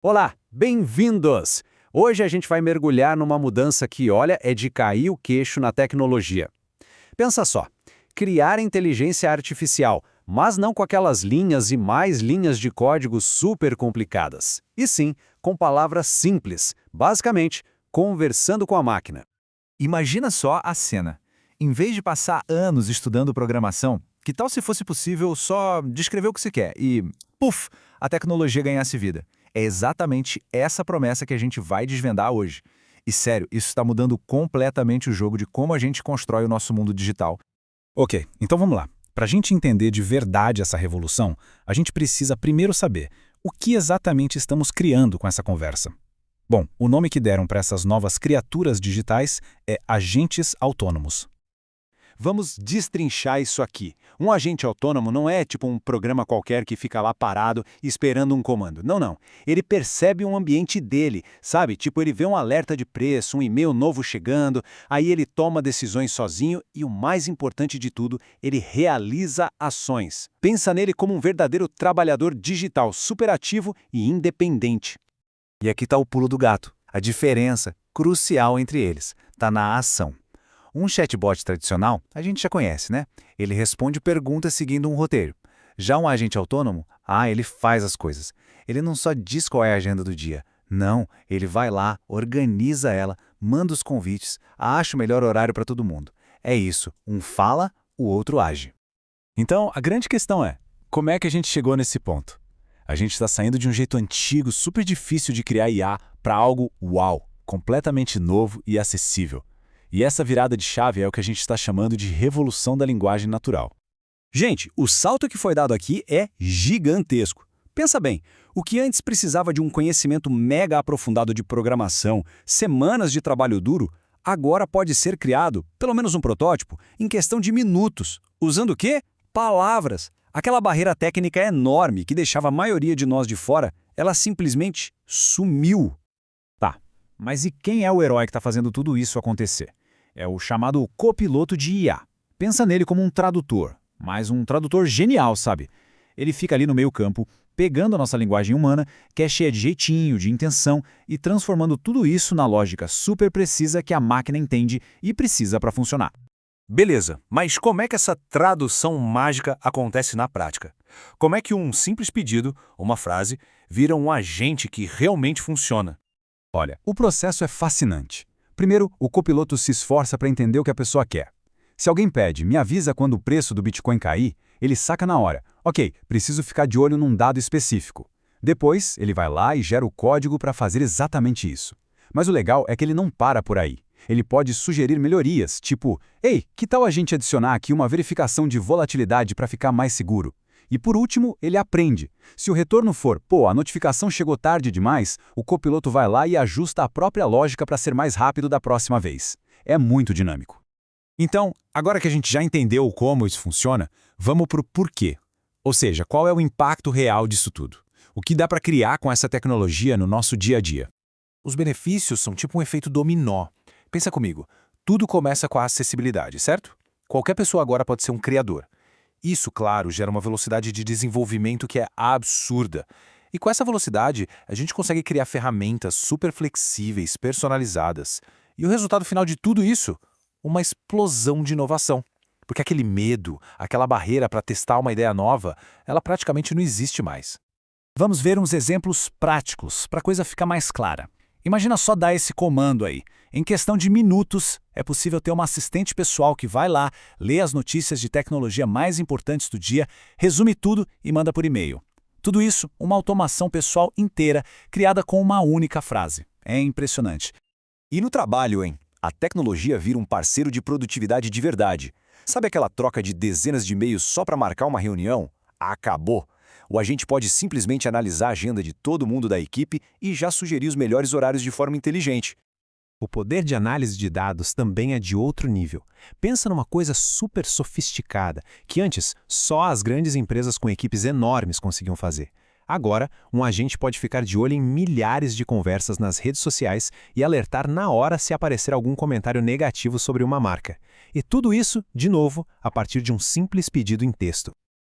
Olá, bem-vindos! Hoje a gente vai mergulhar numa mudança que, olha, é de cair o queixo na tecnologia. Pensa só, criar inteligência artificial, mas não com aquelas linhas e mais linhas de código super complicadas. E sim, com palavras simples, basicamente, conversando com a máquina. Imagina só a cena. Em vez de passar anos estudando programação, que tal se fosse possível só descrever o que se quer e, puf, a tecnologia ganhasse vida? É exatamente essa promessa que a gente vai desvendar hoje. E sério, isso está mudando completamente o jogo de como a gente constrói o nosso mundo digital. Ok, então vamos lá. Para a gente entender de verdade essa revolução, a gente precisa primeiro saber o que exatamente estamos criando com essa conversa. Bom, o nome que deram para essas novas criaturas digitais é agentes autônomos. Vamos destrinchar isso aqui. Um agente autônomo não é tipo um programa qualquer que fica lá parado esperando um comando. Não, não. Ele percebe um ambiente dele, sabe? Tipo, ele vê um alerta de preço, um e-mail novo chegando, aí ele toma decisões sozinho e, o mais importante de tudo, ele realiza ações. Pensa nele como um verdadeiro trabalhador digital, superativo e independente. E aqui está o pulo do gato. A diferença crucial entre eles está na ação. Um chatbot tradicional, a gente já conhece, né? Ele responde perguntas seguindo um roteiro. Já um agente autônomo, ele faz as coisas. Ele não só diz qual é a agenda do dia. Não, ele vai lá, organiza ela, manda os convites, acha o melhor horário para todo mundo. É isso, um fala, o outro age. Então, a grande questão é, como é que a gente chegou nesse ponto? A gente está saindo de um jeito antigo, super difícil de criar IA, para algo uau, completamente novo e acessível. E essa virada de chave é o que a gente está chamando de revolução da linguagem natural. Gente, o salto que foi dado aqui é gigantesco. Pensa bem, o que antes precisava de um conhecimento mega aprofundado de programação, semanas de trabalho duro, agora pode ser criado, pelo menos um protótipo, em questão de minutos. Usando o quê? Palavras. Aquela barreira técnica enorme que deixava a maioria de nós de fora, ela simplesmente sumiu. Tá, mas e quem é o herói que está fazendo tudo isso acontecer? É o chamado copiloto de IA. Pensa nele como um tradutor, mas um tradutor genial, sabe? Ele fica ali no meio campo, pegando a nossa linguagem humana, que é cheia de jeitinho, de intenção, e transformando tudo isso na lógica super precisa que a máquina entende e precisa para funcionar. Beleza, mas como é que essa tradução mágica acontece na prática? Como é que um simples pedido, uma frase, vira um agente que realmente funciona? Olha, o processo é fascinante. Primeiro, o copiloto se esforça para entender o que a pessoa quer. Se alguém pede, me avisa quando o preço do Bitcoin cair, ele saca na hora. Ok, preciso ficar de olho num dado específico. Depois, ele vai lá e gera o código para fazer exatamente isso. Mas o legal é que ele não para por aí. Ele pode sugerir melhorias, tipo, ei, que tal a gente adicionar aqui uma verificação de volatilidade para ficar mais seguro? E por último, ele aprende. Se o retorno for, a notificação chegou tarde demais, o copiloto vai lá e ajusta a própria lógica para ser mais rápido da próxima vez. É muito dinâmico. Então, agora que a gente já entendeu como isso funciona, vamos para o porquê. Ou seja, qual é o impacto real disso tudo? O que dá para criar com essa tecnologia no nosso dia a dia? Os benefícios são tipo um efeito dominó. Pensa comigo, tudo começa com a acessibilidade, certo? Qualquer pessoa agora pode ser um criador. Isso, claro, gera uma velocidade de desenvolvimento que é absurda. E com essa velocidade, a gente consegue criar ferramentas super flexíveis, personalizadas. E o resultado final de tudo isso? Uma explosão de inovação. Porque aquele medo, aquela barreira para testar uma ideia nova, ela praticamente não existe mais. Vamos ver uns exemplos práticos para a coisa ficar mais clara. Imagina só dar esse comando aí. Em questão de minutos, é possível ter uma assistente pessoal que vai lá, lê as notícias de tecnologia mais importantes do dia, resume tudo e manda por e-mail. Tudo isso, uma automação pessoal inteira, criada com uma única frase. É impressionante. E no trabalho, hein? A tecnologia vira um parceiro de produtividade de verdade. Sabe aquela troca de dezenas de e-mails só para marcar uma reunião? Acabou! O agente pode simplesmente analisar a agenda de todo mundo da equipe e já sugerir os melhores horários de forma inteligente. O poder de análise de dados também é de outro nível. Pensa numa coisa super sofisticada, que antes só as grandes empresas com equipes enormes conseguiam fazer. Agora, um agente pode ficar de olho em milhares de conversas nas redes sociais e alertar na hora se aparecer algum comentário negativo sobre uma marca. E tudo isso, de novo, a partir de um simples pedido em texto.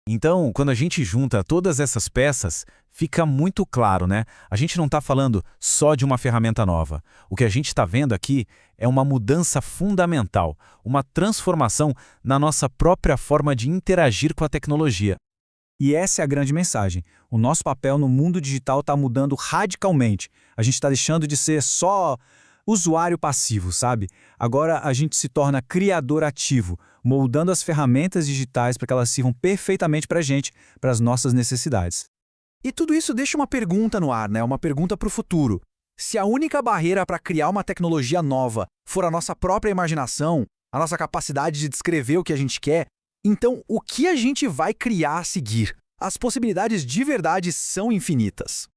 Então, quando a gente junta todas essas peças, fica muito claro, né? A gente não está falando só de uma ferramenta nova. O que a gente está vendo aqui é uma mudança fundamental, uma transformação na nossa própria forma de interagir com a tecnologia. E essa é a grande mensagem. O nosso papel no mundo digital está mudando radicalmente. A gente está deixando de ser só usuário passivo, sabe? Agora a gente se torna criador ativo, moldando as ferramentas digitais para que elas sirvam perfeitamente para a gente, para as nossas necessidades. E tudo isso deixa uma pergunta no ar, né? Uma pergunta para o futuro. Se a única barreira para criar uma tecnologia nova for a nossa própria imaginação, a nossa capacidade de descrever o que a gente quer, então o que a gente vai criar a seguir? As possibilidades de verdade são infinitas.